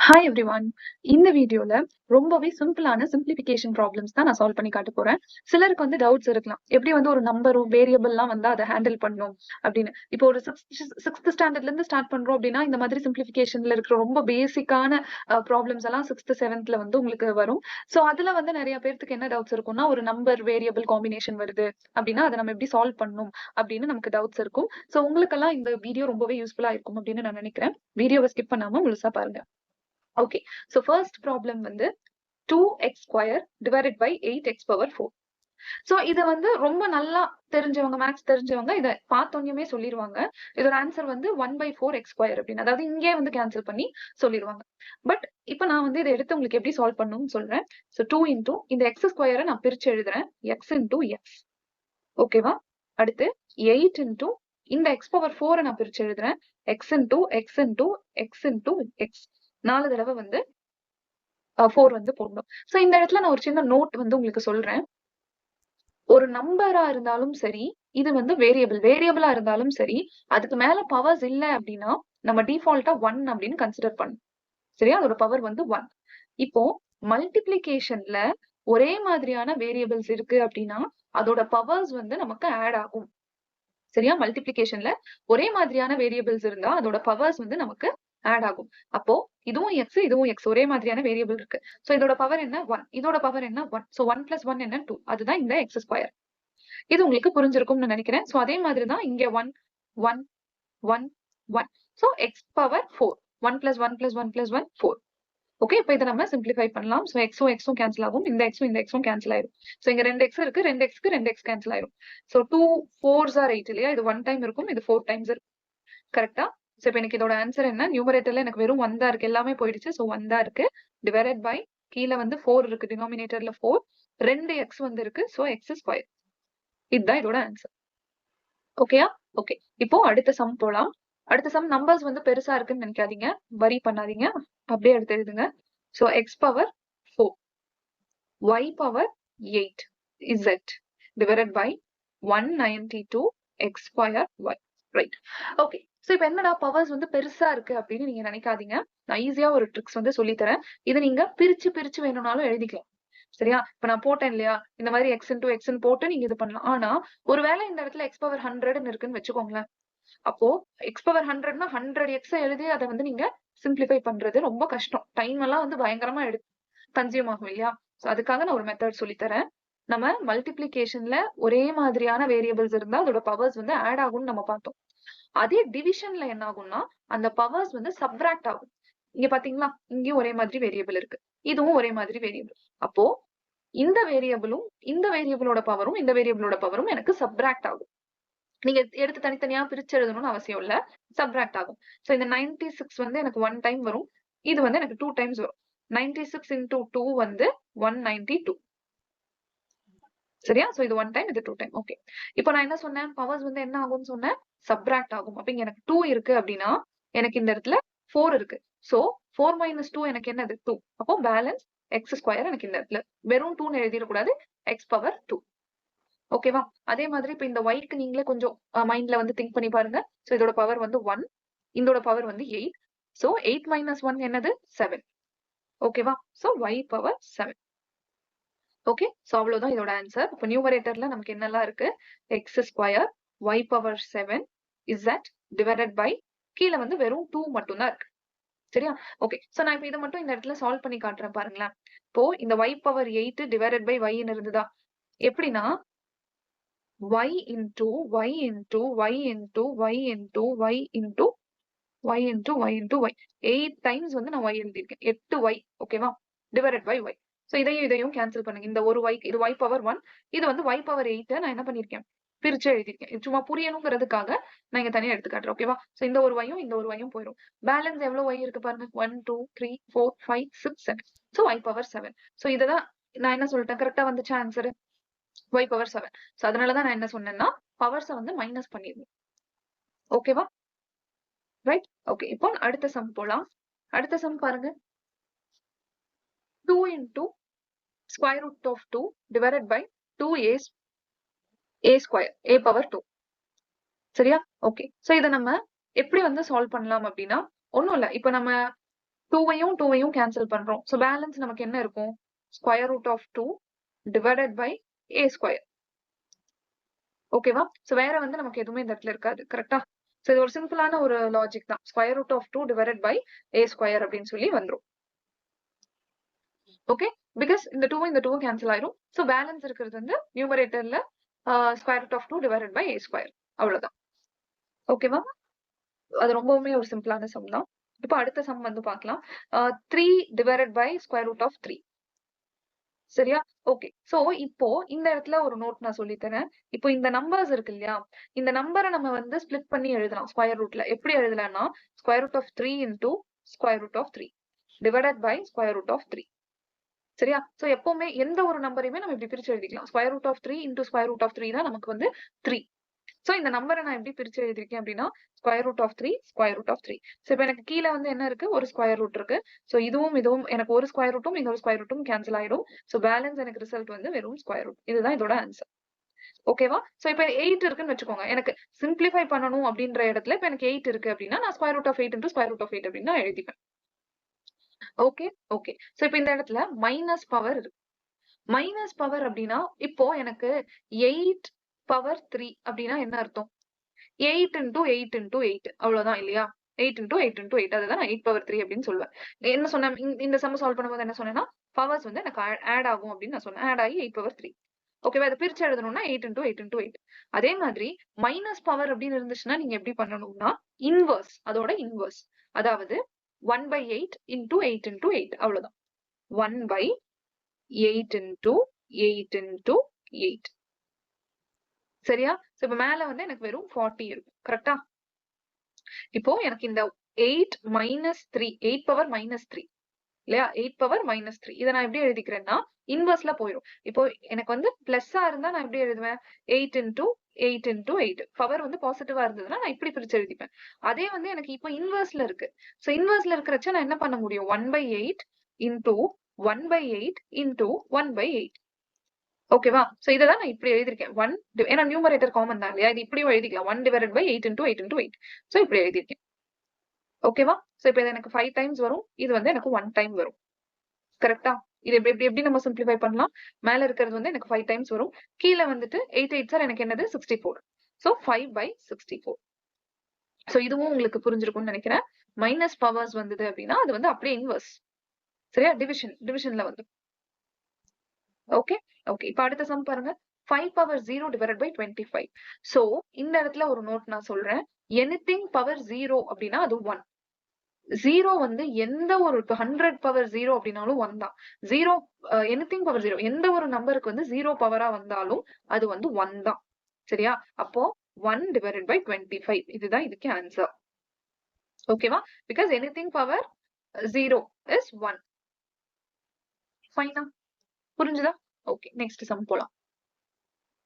Hi everyone. இந்த வீடியோல ரொம்பவே சிம்பிளான சிம்பிளிஃபிகேஷன் ப்ராப்ளம்ஸ் தான் நான் சால்வ் பண்ணி காட்ட போறேன். சிலருக்கு டவுட்ஸ் இருக்கலாம். எப்படி ஒரு நம்பரும் வேரியபிள்லாம் வந்தா அதை ஹேண்டில் பண்ணணும் அப்படின்னு. இப்போ ஒரு சிக்ஸ்த் ஸ்டாண்டர்ட்ல இருந்து ஸ்டார்ட் பண்றோம் அப்படின்னா இந்த மாதிரி சிம்பிளிஃபிகேஷன்ல இருக்கிற ரொம்ப பேசிக்கான ப்ராப்ளம்ஸ் எல்லாம் சிக்ஸ்த் செவன்த்ல உங்களுக்கு வரும். ஸோ அதுல நிறைய பேருக்கு என்ன டவுட்ஸ் இருக்கும்னா ஒரு நம்பர் வேரியபிள் காம்பினேஷன் வருது அப்படின்னா அதை நம்ம எப்படி சால்வ் பண்ணணும் அப்படின்னு நமக்கு டவுட்ஸ் இருக்கும். ஸோ உங்களுக்கெல்லாம் இந்த வீடியோ ரொம்பவே யூஸ்ஃபுல்லா இருக்கும் அப்படின்னு நான் நினைக்கிறேன். வீடியோவை ஸ்கிப் பண்ணாம முழுசா பாருங்க. Okay, so first problem 2x square divided by 8x power 4. So இத ரொம்ப நல்லா தெரிஞ்சவங்க மேத்ஸ் தெரிஞ்சவங்க இத பார்த்தோன்னே சொல்லிடுவாங்க. இதோட ஆன்சர் 1 by 4x square அப்படின்னு. அதாவது இங்கே கேன்சல் பண்ணி சொல்லிடுவாங்க. பட் இப்போ நான் இதை எடுத்து உங்களுக்கு எப்படி சால்வ் பண்ணணும்னு சொல்றேன். ஸோ 2 into இந்த x ஸ்கொயரை நான் பிரிச்சு எழுதுறேன். x into x. ஓகேவா? அடுத்து 8 into இந்த x பவர் 4 நான் பிரிச்சு எழுதுறேன். x into x into x into x. 4 தடவை 4 போடணும். சோ இந்த இடத்துல நான் ஒரு சின்ன நோட் உங்களுக்கு சொல்றேன். ஒரு நம்பரா இருந்தாலும் சரி, இது வேரியபிளா இருந்தாலும் சரி, அதுக்கு மேல பவர்ஸ் இல்ல அப்படின்னா நம்ம டிஃபால்ட்டா 1 அப்படின்னு கன்சிடர் பண்ணணும். சரியா? அதோட பவர் 1. இப்போ மல்டிப்ளிகேஷன்ல ஒரே மாதிரியான வேரியபிள்ஸ் இருக்கு அப்படின்னா அதோட பவர்ஸ் நமக்கு ஆட் ஆகும். சரியா? மல்டிப்ளிகேஷன்ல ஒரே மாதிரியான வேரியபிள்ஸ் இருந்தா அதோட பவர்ஸ் நமக்கு ஆட் ஆகும். அப்போ இதுவும் x இதுவும் x ஒரே மாதிரியான வேரியபிள் இருக்கு. சோ இதோட பவர் என்ன 1, இதோட பவர் என்ன 1. சோ 1 + 1 என்ன 2. அதுதான் இந்த x ஸ்கொயர். இது உங்களுக்கு புரிஞ்சிருக்கும்னு நினைக்கிறேன். சோ அதே மாதிரி தான் இங்க 1 1 1 1. So x power 4. 1 + 1 + 1 + 1 4. ஓகே, இப்போ இதை நம்ம சிம்பிளிஃபை பண்ணலாம். சோ x கேன்சல் ஆகும். இந்த x கேன்சல் ஆயிரும். சோ இங்க 2x இருக்கு. 2xக்கு 2x கேன்சல் ஆயிரும். சோ 2 4s are 8 இல்லையா? இது 1 டைம் இருக்கும். இது 4 டைம்ஸ் இருக்கும். கரெக்ட்டா? சோ இப்போ எனக்கு இதோட ஆன்சர் என்ன? நியூமரேட்டர்ல எனக்கு வெறும் 1 தான் இருக்கு. எல்லாமே போயிடுச்சு. சோ 1 தான் இருக்கு. டிவைடட் பை கீழ 4 இருக்கு. டினாமினேட்டர்ல 4. 2x இருக்கு. So x square. இதுதான் இதோட ஆன்சர். ஓகேயா? ஓகே. இப்போ அடுத்த சம் போலாம். அடுத்த சம் நம்பர்ஸ் பெருசா இருக்குன்னு நினைக்காதீங்க. வரி பண்ணாதீங்க. அப்படியே எடுத்து எழுதுங்க. So x power 4 y power 8 z divided by 192 x square y. Right. Okay. So இப்போ என்னடா பவர்ஸ் பெருசா இருக்கு அப்படின்னு நீங்க நினைக்காதீங்க. நான் ஈஸியா ஒரு ட்ரிக்ஸ் சொல்லி தரேன். இதை நீங்க பிரிச்சு வேணும்னாலும் எழுதிக்கலாம். சரியா? இப்ப நான் போட்டேன் இல்லையா? இந்த மாதிரி x into x ன்னு போட்டு நீங்க இது பண்ணலாம். ஆனா ஒருவேளை இந்த இடத்துல x power 100 இருக்குன்னு வச்சுக்கோங்களேன். அப்போ x power 100னா 100x எழுதி அதை நீங்க சிம்பிளிஃபை பண்றது ரொம்ப கஷ்டம். டைம் எல்லாம் பயங்கரமா கன்சியூம் ஆகும் இல்லையா? சோ அதுக்காக நான் ஒரு மெத்தட் சொல்லி தரேன். நம்ம மல்டிப்ளிகேஷன்ல ஒரே மாதிரியான வேரியபிள்ஸ் இருந்தா அதோட பவர்ஸ் ஆட் ஆகும்னு நம்ம பார்த்தோம். அதே டிவிஷன்ல என்ன ஆகும்னா அந்த பவர்ஸ் சப்ட்ராக்ட் ஆகும். இங்க பாத்தீங்களா? இங்கேயும் ஒரே மாதிரி வேரியபிள் இருக்கு. இதுவும் ஒரே மாதிரி வேரியபிள். அப்போ இந்த வேரியபிளும் இந்த வேரியபிளோட பவரும் இந்த வேரியபிளோட பவரும் எனக்கு சப்ட்ராக்ட் ஆகும். நீங்க எடுத்து தனித்தனியா பிரிச்சு எழுதணும்னு அவசியம் இல்ல. சப்ட்ராக்ட் ஆகும். சோ இந்த 96 எனக்கு 1 டைம் வரும். இது எனக்கு 2 டைம்ஸ் வரும். 96 into 2 192. சரியா? சோ இது 1 டைம், இது 2 டைம். ஓகே. இப்போ நான் என்ன சொன்னேன்? பவர்ஸ் என்ன ஆகும்னு சொன்னேன்? சப்ட்ராக்ட் ஆகும். அப்ப இங்க எனக்கு 2 இருக்கு அப்படின்னா எனக்கு இந்த இடத்துல 4 இருக்கு. சோ 4 minus 2 எனக்கு என்னது? 2. அப்போ பேலன்ஸ் x ஸ்கொயர் எனக்கு இந்த இடத்துல வெறும் 2 ன்னு எழுதிடக்கூடாது. x power 2. ஓகேவா? அதே மாதிரி இப்ப இந்த yக்கு நீங்களே கொஞ்சம் மைண்ட்ல திங்க் பண்ணி பாருங்க. சோ இதோட பவர் 1, இதோட பவர் 8. சோ 8 minus 1 என்னது? 7. ஓகேவா? So y power 7. Okay. So அவ்வளவுதான் இதோட ஆன்சர். இப்போ நியூமரேட்டர்ல நமக்கு என்னெல்லாம் இருக்கு? x square y power 7 z divided by கீழ வெறும் 2 மட்டும் தான் இருக்கு. சரியா? ஓகே. சோ நான் இப்போ இதை மட்டும் இந்த இடத்துல சால்வ் பண்ணி காட்டுறேன் பாருங்களேன். இப்போ இந்த y power 8 divided by y ன்னு இருந்ததா? எப்படின்னா y into y into y into y into y into y into y into y 8 times நான் y எழுதியிருக்கேன். 8y. ஓகேவா? Divided by y. சோ இதையும் கேன்சல் பண்ணுங்க. இந்த ஒரு y இது y பவர் 1, இது y பவர் 8 நான் என்ன பண்ணிருக்கேன்? பிரிச்சு எழுதிருக்கேன். இது சும்மா புரியணுங்கிறதுக்காக நான் இங்க தனியா எடுத்து காட்டுறேன். ஓகேவா? சோ இந்த ஒரு yயும் இந்த ஒரு yயும் போயிடும். பேலன்ஸ் எவ்வளவு y இருக்கு பாருங்க. 1 2 3 4 5 6 7. So y power 7. சோ இததான் நான் என்ன சொல்லிட்டேன்? கரெக்ட்டா வந்துச்சு ஆன்சர். y power 7. சோ அதனாலதான் நான் என்ன சொன்னேன்னா பவர்ஸை மைனஸ் பண்ணிடணும். ஓகேவா? ரைட்? ஓகே. இப்போ அடுத்த சம் போலாம். அடுத்த சம் பாருங்க. 2 into square root of 2 divided by 2a square a power 2. சரியா? ஓகே. சோ இத நம்ம எப்படி சால்வ் பண்ணலாம் அப்படின்னா ஒண்ணும் இல்ல. இப்போ நம்ம 2வையும் 2வையும் கேன்சல் பண்றோம். சோ பேலன்ஸ் நமக்கு என்ன இருக்கும்? Square root of 2 divided by a square. ஓகேவா? சோ வேற வந்து நமக்கு எதுவுமே இந்த இடத்துல இருக்காது. கரெக்டா? சோ இது ஒரு சிம்பிளான ஒரு லாஜிக் தான். Square root of 2 divided by a square அப்படின்னு சொல்லி வந்துரும். ஓகே, பிகாஸ் இந்த 2 இந்த 2 கேன்சல் ஆயிரும். சோ பேலன்ஸ் இருக்கிறது வந்து நியூமரேட்டர்ல square root of 2 divided by a square. அவ்வளவுதான். ஓகேவா? அது ரொம்பவுமே ஒரு சிம்பிளான சம் தான். இப்போ அடுத்த சம் வந்து பார்க்கலாம். 3 divided by square root of 3. சரியா? ஓகே. சோ இப்போ இந்த இடத்துல ஒரு நோட் நான் சொல்லி தரேன். இப்போ இந்த நம்பர்ஸ் இருக்கு இல்லையா? இந்த நம்பரை நம்ம வந்து ஸ்ப்ளிட் பண்ணி எழுதலாம் ஸ்கொயர் ரூட்ல. எப்படி எழுதலாம்னா square root of 3 into square root of 3 divided by square root of 3. சரியா? சோ எப்பவுமே எந்த ஒரு நம்பரையுமே நம்ம இப்படி பிரிச்சு எழுதிக்கலாம். Square root of 3 into square root of 3 தான் நமக்கு வந்து 3. சோ இந்த நம்பரை நான் எப்படி பிரிச்சு எழுதிருக்கேன் அப்படின்னா square root of 3 square root of 3. So இப்போ எனக்கு கீழே வந்து என்ன இருக்கு? ஒரு ஸ்கொயர் ரூட் இருக்கு. சோ இதுவும் இதுவும் எனக்கு ஒரு ஸ்கொயர் ரூட்டும் இன்னொரு ஸ்கொயர் ரூட்டும் கேன்சல் ஆயிடும். சோ பேலன்ஸ் எனக்கு ரிசல்ட் வந்து வெறும் ஸ்கொயர் ரூட். இதுதான் இதோட ஆன்சர். ஓகேவா? சோ இப்போ 8 இருக்குன்னு வச்சுக்கோங்க. எனக்கு சிம்பிளிஃபை பண்ணணும் அப்படின்ற இடத்துல இப்போ எனக்கு 8 இருக்கு அப்படின்னா நான் square root of 8 into square root of 8 அப்படின்னு நான் எழுதிப்பேன். Okay okay. சோ இப்போ இந்த இடத்துல மைனஸ் பவர் இருக்கு. மைனஸ் பவர் அப்படின்னா இப்போ எனக்கு 8 பவர் 3 அப்படின்னா என்ன அர்த்தம்? 8 into 8 into 8 அவ்வளவுதான் இல்லையா? 8 into 8 into 8 அதுதான் நான் 8 power 3 அப்படின்னு சொல்லுவேன். என்ன சொன்னேன்? இந்த சம் சால்வ் பண்ணும்போது என்ன சொன்னேன்னா பவர்ஸ் வந்து எனக்கு ஆட் ஆகும் அப்படின்னு நான் சொன்னேன். ஆட் ஆகி 8 power 3. ஓகேவா? இதை பிரிச்சு எழுதணும்னா 8 into 8 into 8. அதே மாதிரி மைனஸ் பவர் அப்படின்னு இருந்துச்சுன்னா நீங்க எப்படி பண்ணணும்னா இன்வர்ஸ், அதோட இன்வர்ஸ், அதாவது 1 by 8 into 8 into 8 அவ்வளவுதான். 1 by 8 into 8 into 8. சரியா? சோ இப்ப மேல வந்து எனக்கு வெறும் 40 இருக்கும். கரெக்டா? இப்போ எனக்கு இந்த 8 மைனஸ் 3 8 பவர் மைனஸ் 3 இல்லையா? 8 பவர் மைனஸ் 3 இதை நான் எப்படி எழுதிக்கிறேன்னா இன்வர்ஸ்ல போயிடும். இப்போ எனக்கு வந்து பிளஸ்ஸா இருந்தா நான் எப்படி எழுதுவேன்? 8 into 8 into 8 பவர் வந்து பாசிட்டிவா இருந்ததுன்னா நான் இப்படி பிரிச்சு எழுதிப்பேன். அதே வந்து எனக்கு இப்போ இன்வர்ஸ்ல இருக்கு. சோ இன்வர்ஸ்ல இருக்கிறச்ச நான் என்ன பண்ண முடியும்? 1 by 8 into 1 by 8 into 1 by 8. ஓகேவா? சோ இததான் நான் இப்படி எழுதிருக்கேன். 1 ஏன்னா நியூமரேட்டர் காமன் தான் இல்லையா? இது இப்படியும் எழுதிக்கலாம். 1 divided by 8 into 8 into 8. So இப்படி எழுதிருக்கேன். ஓகேவா? சோ இப்போ இது எனக்கு 5 டைம்ஸ் வரும். இது வந்து எனக்கு 1 டைம் வரும். கரெக்டா? இது எப்படி எப்படி எப்படி நம்ம சிம்பிளிஃபை பண்ணலாம்? மேல இருக்கிறது வந்து எனக்கு 5 டைம்ஸ் வரும். கீழே வந்துட்டு 8 8 சார் எனக்கு என்னது 64. So 5 by 64. சோ இதுவும் உங்களுக்கு புரிஞ்சிருக்கும்னு நினைக்கிறேன். மைனஸ் பவர்ஸ் வந்தது அப்படின்னா அது வந்து அப்படியே இன்வர்ஸ். சரியா? டிவிஷன்ல வந்து. Okay okay. இப்போ அடுத்த சம் பாருங்க. 5 power 0 divided by 25. சோ இந்த இடத்துல ஒரு நோட் நான் சொல்றேன். எனிதிங் பவர் 0 அப்படின்னா அது 1. 0 வந்து எந்த ஒரு 100 பவர் 0 அப்படின்னாலும் 1 தான். 0 எனிதிங் பவர் 0 எந்த ஒரு நம்பருக்கு வந்து 0 பவரா வந்தாலும் அது வந்து 1 தான். சரியா? அப்போ 1 divided by 25 இதுதான் இதுக்கு ஆன்சர். ஓகேவா? Because anything power 0 is 1. ஃபைனா? புரிஞ்சுதா? ஓகே, நெக்ஸ்ட் சம் போலாம்.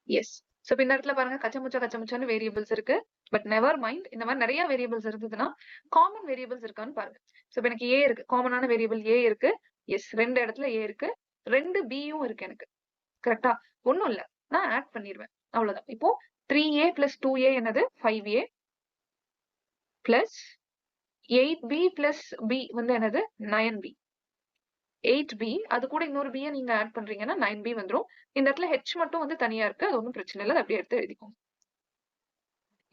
எஸ். சோ இந்த இடத்துல பாருங்க கச்சமுச்சான்னு வேரியபிள்ஸ் இருக்கு. பட் நெவர் மைண்ட், இந்த மாதிரி நிறைய வேரியபிள்ஸ் இருந்ததுன்னா காமன் வேரியபிள்ஸ் இருக்கான்னு பாருங்க. சோ எனக்கு ஏ இருக்கு, காமனான வேரியபிள் ஏ இருக்கு. எஸ், ரெண்டு இடத்துல ஏ இருக்கு, 2 பியும் இருக்கு எனக்கு. கரெக்டா? ஒண்ணும் இல்ல, நான் ஆட் பண்ணிடுவேன், அவ்வளவுதான். இப்போ 3a plus 2a என்னது 5a plus 8b plus b வந்து என்னது 9b. 8b அது கூட இன்னொரு b நீங்க ஆட் பண்றீங்கன்னா 9b வந்துரும். இந்த இடத்துல h மட்டும் வந்து தனியா இருக்கு, அது ஒன்றும் பிரச்சனை இல்லை, அப்படியே எடுத்து எழுதிக்கோங்க.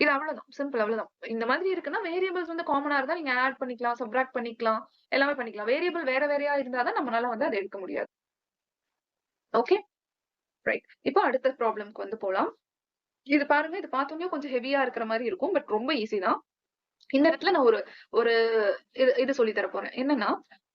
இது அவ்வளவுதான், சிம்பிள், அவ்வளவுதான். இந்த மாதிரி இருக்குன்னா வேரியபிள்ஸ் வந்து காமனா இருந்தா நீங்க ஆட் பண்ணிக்கலாம், சப்ட்ராக்ட் பண்ணிக்கலாம், எல்லாமே பண்ணிக்கலாம். வேரியபிள் வேற வேறையா இருந்தாதான் நம்மளால வந்து அதை எடுக்க முடியாது. Okay right. இப்போ அடுத்த ப்ராப்ளம்க்கு வந்து போலாம். இது பாருங்க, இது பார்த்தோன்னே கொஞ்சம் ஹெவியா இருக்கிற மாதிரி இருக்கும், பட் ரொம்ப ஈஸி தான். இந்த இடத்துல நான் ஒரு ஒரு இது சொல்லி தர போறேன். என்னன்னா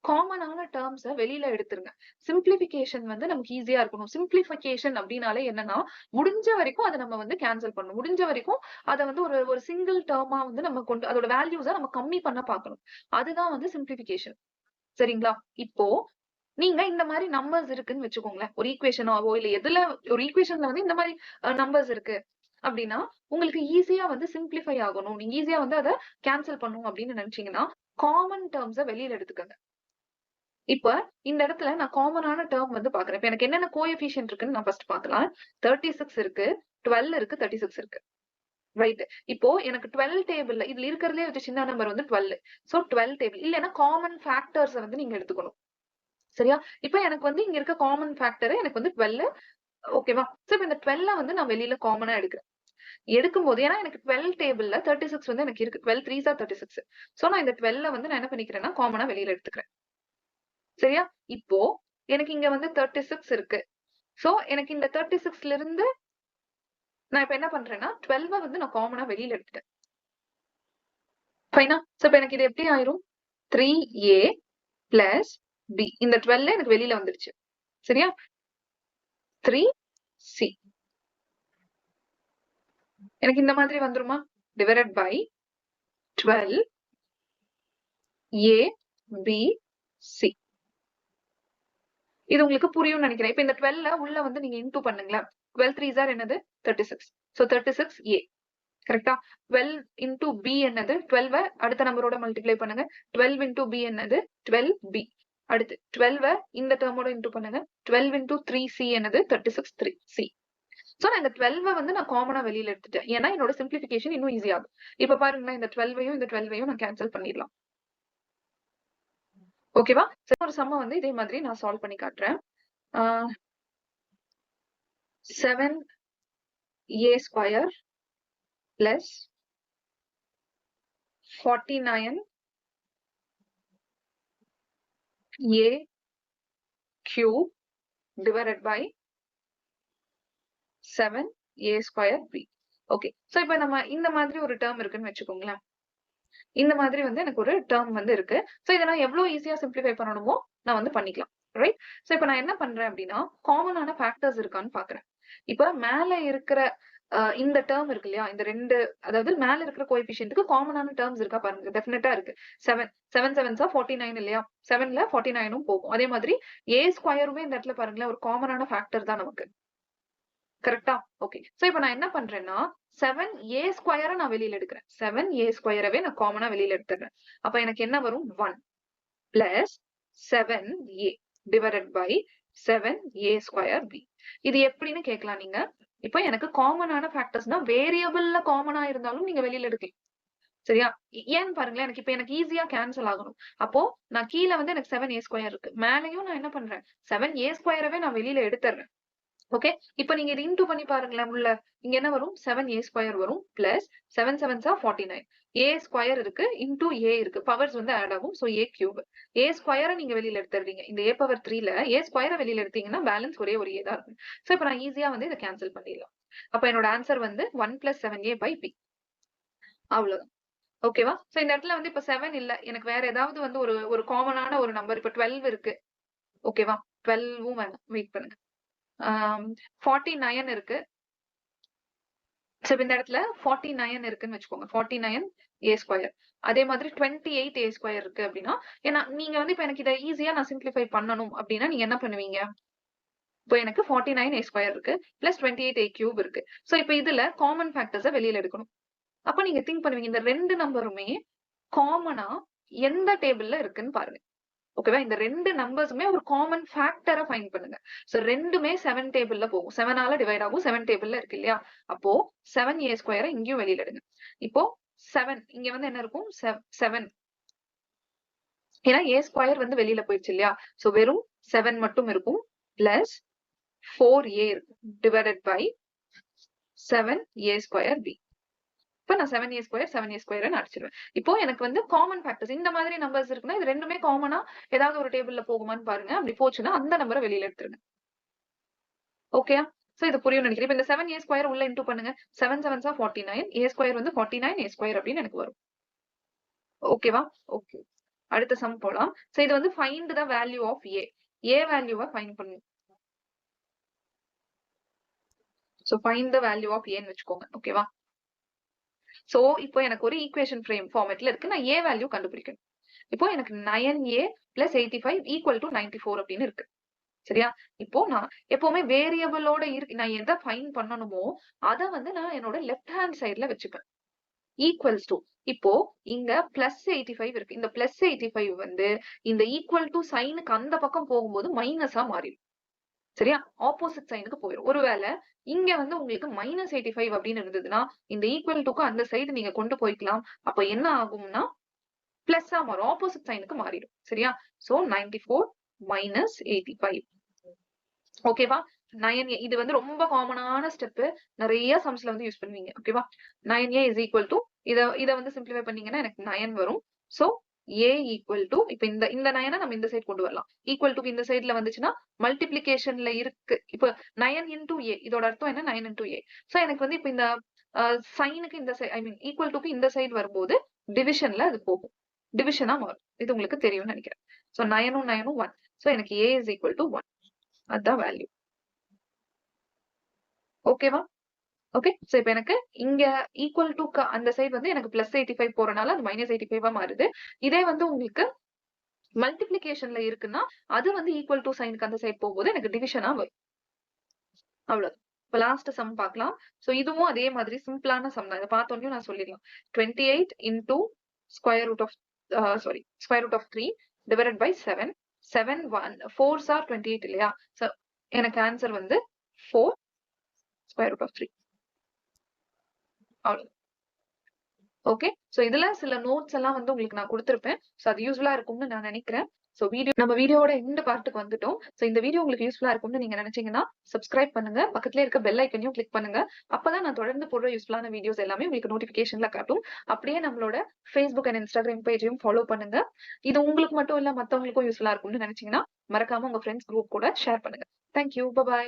காமனான டேர்ம்ஸ வெளியில எடுத்துருங்க. சிம்பிளிபிகேஷன் வந்து நமக்கு ஈஸியா இருக்கணும். சிம்பிளிபிகேஷன் அப்படின்னாலே என்னன்னா முடிஞ்ச வரைக்கும் அதை நம்ம வந்து கேன்சல் பண்ணணும். முடிஞ்ச வரைக்கும் அதை வந்து ஒரு சிங்கிள் டேர்மா வந்து நம்ம கொண்டு அதோட வேல்யூஸை நம்ம கம்மி பண்ண பார்க்கணும். அதுதான் வந்து சிம்பிளிபிகேஷன். சரிங்களா? இப்போ நீங்க இந்த மாதிரி நம்பர்ஸ் இருக்குன்னு வச்சுக்கோங்களேன். ஒரு ஈக்குவேஷனாவோ இல்ல எதுல ஒரு ஈக்குவேஷன்ல வந்து இந்த மாதிரி நம்பர்ஸ் இருக்கு அப்படின்னா உங்களுக்கு ஈஸியா வந்து சிம்பிளிஃபை ஆகணும், நீங்க ஈஸியா வந்து அதை கேன்சல் பண்ணணும் அப்படின்னு நினைச்சீங்கன்னா காமன் டேர்ம்ஸை வெளியில எடுத்துக்கங்க. இப்ப இந்த இடத்துல நான் காமனான டேர்ம் வந்து பாக்குறேன். இப்ப எனக்கு என்னென்ன கோஎஃபிஷியன்ட் இருக்குன்னு நான் ஃபர்ஸ்ட் பார்க்கலாம். 36 இருக்கு, 12 இருக்கு, 36 இருக்கு. ரைட். இப்போ எனக்கு 12 டேபிள்ல இதுல இருக்கிறதுலே வச்சு சின்ன நம்பர் வந்து 12. சோ 12 டேபிள் இல்லைன்னா காமன் ஃபேக்டர்ஸ் வந்து நீங்க எடுத்துக்கணும். சரியா? இப்போ எனக்கு வந்து இங்க இருக்க காமன் ஃபேக்டர் எனக்கு வந்து 12. ஓகேவா? சோ இப்போ இந்த 12 வந்து நான் வெளியில காமனா எடுக்கிறேன். எடுக்கும்போது ஏன்னா எனக்கு 12 டேபிள்ல 36 வந்து எனக்கு இருக்கு. 12 3s are 36. சோ நான் இந்த 12 வந்து நான் என்ன பண்ணிக்கிறேன்னா காமனா வெளியில எடுத்துக்கிறேன். சரியா? இப்போ எனக்கு இங்க வந்து 36 இருக்கு. சோ எனக்கு இந்த 36ல இருந்து நான் இப்ப என்ன பண்றேன்னா 12 வந்து நான் காமனா வெளியில எடுத்துட்டேன். ஃபைனா? சோ இப்ப எனக்கு இது எப்படி ஆயிரும்? 3a plus b. இந்த 12 எனக்கு வெளியில வந்துருச்சு. சரியா? 3c. எனக்கு இந்த மாதிரி வந்துருமா? Divided by 12 a b c. இது உங்களுக்கு புரியும்னு நினைக்கிறேன். இப்ப இந்த 12 உள்ள வந்து நீங்க இன்டூ பண்ணுங்களேன். 12 3s are என்னது? 36. So 36a. கரெக்டா? 12 இன்டூ b என்னது? 12 அடுத்த நம்பரோட மல்டிப்ளை பண்ணுங்க. 12 இன்டூ b என்னது? 12b. அடுத்து 12 இந்த டேர்மோட இன்டூ பண்ணுங்க. 12 இன்டூ 3c என்னது? 36 3c. சோ நான் இந்த 12 வந்து நான் காமனா வெளியில எடுத்துட்டேன். ஏன்னா என்னோட சிம்பிளிஃபிகேஷன் இன்னும் ஈஸி ஆகும். இப்ப பாருங்க இந்த 12ஐயும் இந்த 12ஐயும் நான் கேன்சல் பண்ணிடலாம். ஓகேவா? ஒரு சம்ம வந்து இதே மாதிரி நான் சால்வ் பண்ணி காட்டுறேன். 7a square plus 49a cube divided by 7a square b. Okay. So இப்போ நம்ம இந்த மாதிரி ஒரு டேர்ம் இருக்குன்னு வெச்சுக்கோங்களேன். இந்த மாதிரி வந்து எனக்கு ஒரு டேர்ம் வந்து இருக்கு. சோ இத நான் எவ்வளவு ஈஸியா சிம்பிளிஃபை பண்ணணுமோ நான் வந்து பண்ணிக்கலாம். ரைட்? சோ இப்போ நான் என்ன பண்றேன் அப்படின்னா காமனான ஃபேக்டர்ஸ் இருக்கான்னு பாக்குறேன். இப்போ மேல இருக்கிற இந்த டேர்ம் இருக்கு இல்லையா? இந்த ரெண்டு அதாவது மேல இருக்கிற கோஎஃபிஷியன்ட்க்கு காமனான டேர்ம்ஸ் இருக்கா பாருங்க. டெஃபினட்டா இருக்கு. 7 7 7s are 49 இல்லையா? 7ல 49ம் போகும். அதே மாதிரி a ஸ்கொயருமே இந்த இடத்துல பாருங்களேன் ஒரு காமனான ஃபேக்டர் தான் நமக்கு. கரெக்டா? ஓகே. சோ இப்போ நான் என்ன பண்றேன்னா 7a ஸ்கொயரை நான் வெளியில எடுக்கிறேன். 7a ஸ்கொயரவே நான் காமனா வெளியில எடுத்துறேன். அப்ப எனக்கு என்ன வரும்? 1 plus 7a divided by 7a square b. இது எப்படின்னு கேட்கலாம் நீங்க. இப்போ எனக்கு காமனான ஃபேக்டர்ஸ்னா வேரியபிள்ல காமனா இருந்தாலும் நீங்க வெளியில எடுக்கலாம். சரியா? ஏன்னு பாருங்களேன் எனக்கு இப்ப எனக்கு ஈஸியா கேன்சல் ஆகணும். அப்போ நான் கீழ வந்து எனக்கு 7a ஸ்கொயர் இருக்கு. மேலயும் நான் என்ன பண்றேன்? 7a ஸ்கொயரவே நான் வெளியில எடுத்துறேன். ஓகே. இப்ப நீங்க இது இன்டூ பண்ணி பாருங்களேன் உள்ள. இங்க என்ன வரும்? 7a ஸ்கொயர் வரும் plus 7 7s are 49. a square இருக்கு இன்டூ a இருக்கு. பவர்ஸ் வந்து ஆட் ஆகும். So a cube. a ஸ்கொயரை நீங்க வெளியில எடுத்துறீங்க. இந்த a பவர் 3ல a ஸ்கொயரை வெளியில எடுத்தீங்கன்னா பேலன்ஸ் ஒரே ஒரு a தான் இருக்கும். சோ இப்போ நான் ஈஸியா வந்து இதை கேன்சல் பண்ணிடலாம். அப்ப என்னோட ஆன்சர் வந்து 1 பிளஸ் 7a பை b. அவ்வளவுதான். ஓகேவா? சோ இந்த இடத்துல வந்து இப்ப 7 இல்ல. எனக்கு வேற ஏதாவது வந்து ஒரு காமனான ஒரு நம்பர் இப்ப 12 இருக்கு. ஓகேவா? 12வும் வேணாம். வெயிட் பண்ணுங்க. 49 இருக்கு. சோ இந்த இடத்துல 49 இருக்குன்னு வச்சுக்கோங்க. 49a square. அதே மாதிரி 28a ஸ்கொயர் இருக்கு அப்படின்னா ஏன்னா நீங்க வந்து இப்ப எனக்கு இதை ஈஸியா நான் சிம்பிளிஃபை பண்ணணும் அப்படின்னா நீங்க என்ன பண்ணுவீங்க? இப்போ எனக்கு 49a ஸ்கொயர் இருக்கு பிளஸ் 28a கியூப் இருக்கு. சோ இப்போ இதுல காமன் ஃபேக்டர்ஸை வெளியில எடுக்கணும். அப்ப நீங்க திங்க் பண்ணுவீங்க இந்த ரெண்டு நம்பருமே காமனா எந்த டேபிள்ல இருக்குன்னு பாருங்க. ஓகேவா? இந்த ரெண்டு நம்பர்ஸுமே ஒரு காமன் ஃபேக்டரை ஃபைண்ட் பண்ணுங்க. சோ ரெண்டுமே 7 டேபிள்ல போகும். 7ஆல டிவைட் ஆகும். 7 டேபிள்ல இருக்கு இல்லையா? அப்போ 7a ஸ்கொயரை இங்கேயும் வெளியில எடுங்க. இப்போ 7 இங்க வந்து என்ன இருக்கும்? 7. ஏன்னா a ஸ்கொயர் வந்து வெளியில போயிடுச்சு இல்லையா? சோ வெறும் 7 மட்டும் இருக்கும் பிளஸ் 4a இருக்கும் divided by 7a square b. இப்ப நான் 7a ஸ்கொயர் 7a ஸ்கொயர் அடிச்சிருவேன். இப்போ எனக்கு வந்து காமன் ஃபேக்டர்ஸ் இந்த மாதிரி நம்பர்ஸ் இருக்குன்னா இது ரெண்டுமே காமனா ஏதாவது ஒரு டேபிள்ல போகுமான்னு பாருங்க. அப்படி போச்சுன்னா அந்த நம்பரை வெளியில எடுத்துருங்க. ஓகேயா? சோ இது புரியும் நினைக்கிறேன். இப்ப இந்த 7a ஸ்கொயர் உள்ள இன்டூ பண்ணுங்க. 7 7s are 49. a ஸ்கொயர் வந்து 49a ஸ்கொயர் அப்படின்னு எனக்கு வரும். ஓகேவா? ஓகே. அடுத்த சம் போலாம். சோ இது வந்து find the value of a. a வேல்யூவை ஃபைண்ட் பண்ணணும். So find the value of a ன்னு வெச்சுக்கோங்க. ஓகேவா? சோ இப்போ எனக்கு ஒரு ஈக்குவேஷன் ஃப்ரேம் ஃபார்மேட்ல இருக்கு. நான் a வேல்யூ கண்டுபிடிக்கணும். இப்போ எனக்கு 9a plus 85 equal to 94 அப்படின்னு இருக்கு. சரியா? இப்போ நான் எப்பவுமே வேரியபிளோட இருக்கு நான் எதை ஃபைண்ட் பண்ணணுமோ அத வந்து நான் என்னோட லெஃப்ட் ஹேண்ட் சைடுல வச்சுப்பேன். ஈக்குவல்ஸ் டு இப்போ இங்க பிளஸ் 85 இருக்கு. இந்த பிளஸ் 85 வந்து இந்த ஈக்குவல் டு சைனுக்கு அந்த பக்கம் போகும்போது மைனஸா மாறிடும். சரியா? ஆப்போசிட் சைனுக்கு போயிடும். ஒருவேளை இங்க வந்து உங்களுக்கு -85 அப்படின்னு இருந்ததுன்னா இந்த ஈக்குவல் டுக்கு அந்த சைடு நீங்க கொண்டு போய்க்கலாம். அப்ப என்ன ஆகும்னா பிளஸ்ஸா மாறும். ஆப்போசிட் சைனுக்கு மாறிடும். சரியா? சோ 94 -85. ஓகேவா? 9a இது வந்து ரொம்ப காமனான ஸ்டெப். நிறைய சம்ஸ்ல வந்து யூஸ் பண்ணுவீங்க. ஓகேவா? 9a is equal to இத வந்து சிம்பிளிஃபை பண்ணீங்கன்னா எனக்கு 9 வரும். சோ a equal to இப்ப இந்த 9 நம்ம இந்த சைடு கொண்டு வரலாம். ஈக்குவல் டு இந்த சைடுல வந்துச்சுன்னா மல்டிப்ளிகேஷன்ல இருக்கு. இப்ப 9 into a இதோட அர்த்தம் என்ன? 9 into a. சோ எனக்கு வந்து இப்ப இந்த சைனுக்கு இந்த சைடு ஐ மீன் ஈக்குவல் டுக்கு இந்த சைடு வரும்போது டிவிஷன்ல அது போகும். டிவிஷனா மாறும். இது உங்களுக்கு தெரியும்னு நினைக்கிறேன். சோ 9 9 1. சோ எனக்கு a is equal to 1. அதான் வேல்யூ. ஓகேவா? ஓகே. சோ இப்ப எனக்கு இங்க ஈக்குவல் டு அந்த சைடு வந்து எனக்கு +85 போறனால அது -85 மாறுது. இதே வந்து உங்களுக்கு மல்டிப்ளிகேஷன்ல இருக்குன்னா அது வந்து ஈக்குவல் டு சைனுக்கு அந்த சைடு போகும்போது எனக்கு டிவிஷனா வரும். அவ்வளவு. இப்ப லாஸ்ட் சம் பார்க்கலாம். சோ இதுவும் அதே மாதிரி சிம்பிளான சம் தான். இத பார்த்தோனே நான் சொல்லிடலாம். 28 into square root of square root of 3 divided by 7. 7 1 4s are 28 இல்லையா? சோ எனக்கு ஆன்சர் வந்து 4 square root of 3. அவ்வளவு. ஓகே. சோ இதுல சில நோட்ஸ் எல்லாம் வந்து உங்களுக்கு நான் கொடுத்திருப்பேன். சோ அது யூஸ்ஃபுல்லா இருக்கும்னு நான் நினைக்கிறேன். சோ நம்ம வீடியோட இந்த பார்ட்டுக்கு வந்துட்டோம். சோ இந்த வீடியோ உங்களுக்கு யூஸ்ஃபுல்லா இருக்கும்னு நீங்க நினைச்சீங்கன்னா சப்ஸ்கிரைப் பண்ணுங்க. பக்கத்துல இருக்க பெல் ஐக்கனையும் கிளிக் பண்ணுங்க. அப்பதான் நான் தொடர்ந்து போடுற யூஸ்ஃபுல்லான வீடியோஸ் எல்லாமே உங்களுக்கு நோட்டிபிகேஷன்ல காட்டும். அப்படியே நம்மளோட Facebook அண்ட் Instagram பேஜையும் ஃபாலோ பண்ணுங்க. இது உங்களுக்கு மட்டும் இல்ல மத்தவங்களுக்கும் யூஸ்ஃபுல்லா இருக்கும்னு நினைச்சீங்கன்னா மறக்காம உங்க ஃப்ரெண்ட்ஸ் குரூப் கூட ஷேர் பண்ணுங்க. Thank you. பை.